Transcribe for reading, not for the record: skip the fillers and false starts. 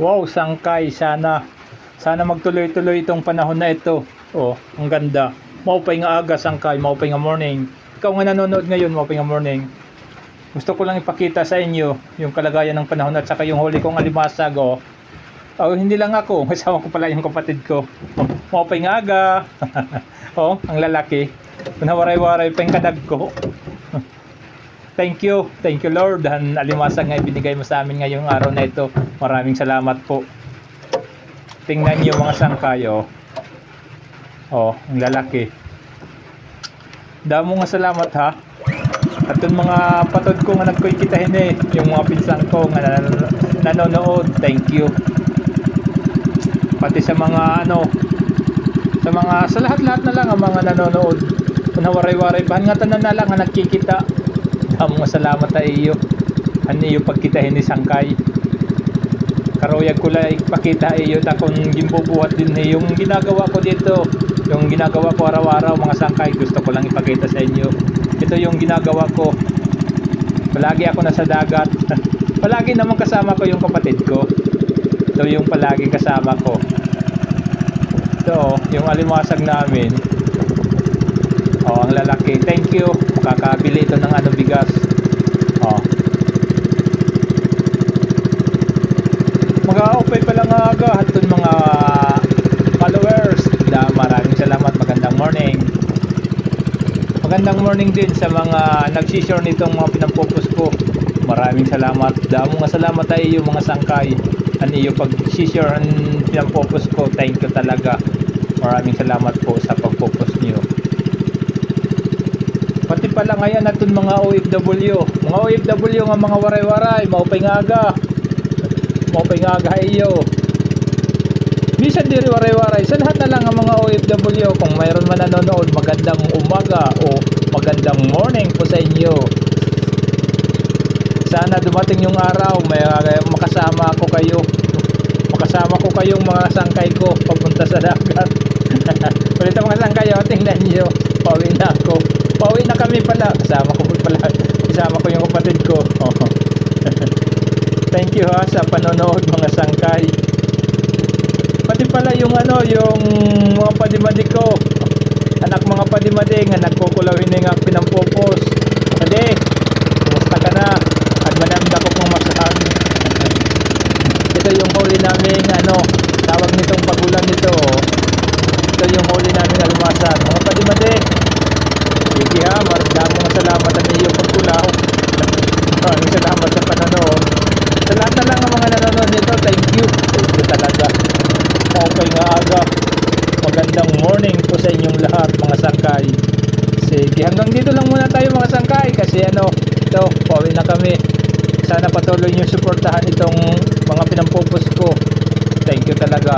Wow, sangkay. Sana magtuloy-tuloy itong panahon na ito. Oh, ang ganda. Maupay nga aga, sangkay. Maupay nga morning. Ikaw nga nanonood ngayon, maupay nga morning. Gusto ko lang ipakita sa inyo yung kalagayan ng panahon at saka yung huli kong alimasag. Oh, hindi lang ako. Kasama ko pala yung kapatid ko. Maupay nga aga. Oh, ang lalaki. Pinawaray-waray pa yung kadag ko. Thank you Lord. Ang alimasag nga ibinigay mo sa amin ngayong araw na ito. Maraming salamat po. Tingnan niyo mga sangkay, oh. Oh, ang lalaki. Damo nga salamat ha. At yung mga patod ko nga nagkuikitahin yung mga pinsan ko nga nanonood. Thank you. Pati sa mga sa lahat-lahat na lang ang mga nanonood. Panawaray-waray pa nga tanan na lang nga nagkikita. Damo nga salamat ta iyo. Ano iyo pagkitahin ni sangkay. Karoyag ko lang ipakita iyo ta kung gimbubuhat din yung ginagawa ko dito. Yung ginagawa ko araw-araw mga sangkay, gusto ko lang ipakita sa inyo. Ito yung ginagawa ko. Palagi ako nasa dagat. Palagi naman kasama ko yung kapatid ko. Ito yung palagi kasama ko. Ito, yung alimasag namin. Oh, ang lalaki. Thank you. Makakabili ito ng bigas. Oh. Mag-a-open pa lang aga at mga followers. Maraming salamat. Magandang morning. Magandang morning din sa mga nag-share nitong mga pinampopost ko. Maraming salamat. Damo nga salamat tayo yung mga sangkay. Ano yung pag-share ang pinampopost ko. Thank you talaga. Maraming salamat po sa pagpopost niyo. Pati pala ngayon natin mga OFW. Mga OFW nga mga waray-waray. Maupay nga aga. Maupay nga aga iyo. Bisan diri waray-waray. Sa lahat na lang ang mga OFW. Kung mayroon man nanonood, magandang umaga o magandang morning po sa inyo. Sana dumating yung araw. Makasama ko kayo. Makasama ko kayong mga sangkay ko papunta sa dagat. Ulit ang mga sangkay. Tingnan nyo. Pauwi na ako. Pauwi na kami pala. Kasama ko yung kapatid ko. Thank you ha sa panonood mga sangkay. Pati pala yung yung mga padimadi ko. Anak mga padimadi nga nagkukulawin nga pinampopos. Pwede. Kumusta ka na? At manamda ko pong masahan. Ito yung huli namin tawag nitong pagulan nito. Ito yung huli namin almasad. Mga padimadi. Sige ha, maraming salamat sa iyo pagkulaw. Maraming salamat sa panonood. Sa lahat na lang ang mga nanonood nito, thank you. Thank you talaga. Okay nga aga. Magandang morning po sa inyong lahat mga sangkay. Sige, hanggang dito lang muna tayo mga sangkay. Kasi ito, pauwi na kami. Sana patuloy nyo suportahan itong mga pinampopost ko. Thank you talaga.